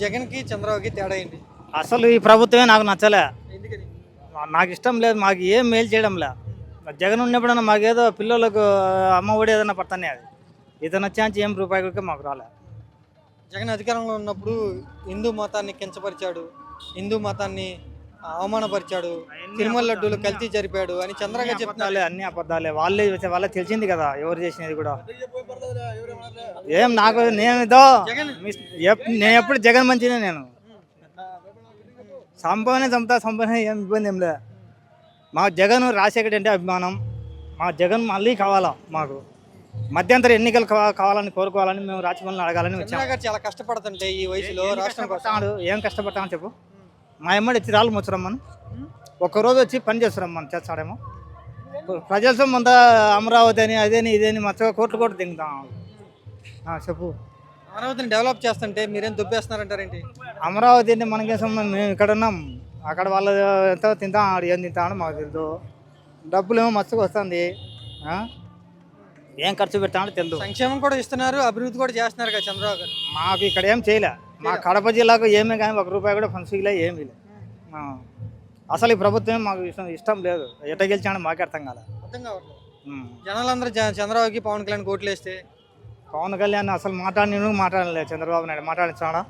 జగన్కి చంద్రబాబుకి తేడా ఏంటి? అసలు ఈ ప్రభుత్వమే నాకు నచ్చలే. ఎందుకని? నాకు ఇష్టం లేదు. మాకు ఏం మేలు చేయడంలే. జగన్ ఉన్నప్పుడన్నా మాకేదో పిల్లలకు అమ్మ ఒడి ఏదైనా పడుతున్నాయి. అది ఇతను వచ్చాంచి ఏం రూపాయి కూడా మాకు రాలే. జగన్ అధికారంలో ఉన్నప్పుడు హిందూ మతాన్ని కించపరిచాడు, హిందూ మతాన్ని అవమానపరిచాడు, తిరుమల లడ్డూలు కల్తీ జరిపాడు అని చంద్రబాబు చెప్తున్నారు. అన్ని అబద్ధాలే. వాళ్ళే తెలిసింది కదా ఎవరు చేసినది కూడా. ఏం నాకు నేను నేను ఎప్పుడు జగన్ మంచినే. నేను సంపాదన ఏం ఇబ్బంది ఏం లేదు. మాకు జగన్ రాజశేఖర్ అంటే అభిమానం. మా జగన్ మళ్ళీ కావాలా. మాకు మధ్యంతర ఎన్నికలు కావాలని కోరుకోవాలని మేము రాజమౌళిని అడగాలని వచ్చాము. చాలా కష్టపడుతుంటే ఈ వయసులో రాష్ట్రం కష్టపడతాడు. ఏం కష్టపడతామని చెప్పు. మా ఎమ్మడి వచ్చి రాళ్ళు ముచ్చరమ్మను ఒక్కరోజు వచ్చి పని చేస్తారమ్మని చేస్తాడేమో. ప్రజల సొమ్మంతా అమరావతి అని అదేని ఇదేని మచ్చగా కోట్లు తింటాం. చెప్పు. అమరావతిని డెవలప్ చేస్తుంటే మీరేం దుబ్బేస్తున్నారంటారేంటి? అమరావతి అంటే మనకేం సంబంధం? మేము ఇక్కడ ఉన్నాం. అక్కడ వాళ్ళు ఎంతో తింటాం. ఆడు ఏం తింటామని మాకు తెలుసు. డబ్బులు ఏమో మస్తుగా వస్తుంది. ఏం ఖర్చు పెడతామని తెలుసు. సంక్షేమం కూడా ఇస్తున్నారు, అభివృద్ధి కూడా చేస్తున్నారు కదా చంద్రబాబు గారు. మాకు ఇక్కడ ఏం చేయలే. మా కడప జిల్లాకు ఏమీ కానీ ₹1 కూడా ఫండ్స్లే ఏమీ లేదు. అసలు ఈ ప్రభుత్వం మాకు ఇష్టం లేదు. ఎట్ట గెలిచాడో మాకే అర్థం కాలేదు. జనాలందరూ చంద్రబాబుకి పవన్ కళ్యాణ్ ఓట్లు వేస్తే పవన్ కళ్యాణ్ అసలు మాట్లాడలేదు. చంద్రబాబు నాయుడు మాట్లాడించాడా?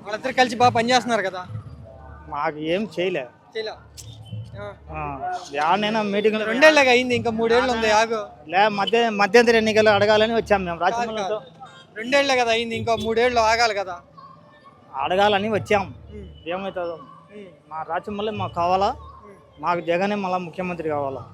వాళ్ళిద్దరు కలిసి బాగా పనిచేస్తున్నారు కదా. మాకు ఏం చేయలే. మీటింగ్ 2 ఏళ్ళగా అయింది, ఇంకా 3 ఏళ్ళు ఉంది. ఆగు. మధ్యంతర ఎన్నికలు అడగాలని వచ్చాం మేము. రాజమౌళితో 2 ఏళ్ళే కదా అయింది, ఇంకా 3 ఏళ్ళు ఆగాలి కదా. అడగాలని వచ్చాం. ఏమవుతుందో. మా రాజమౌళి మాకు కావాలా. మాకు జగనే మళ్ళీ ముఖ్యమంత్రి కావాలా.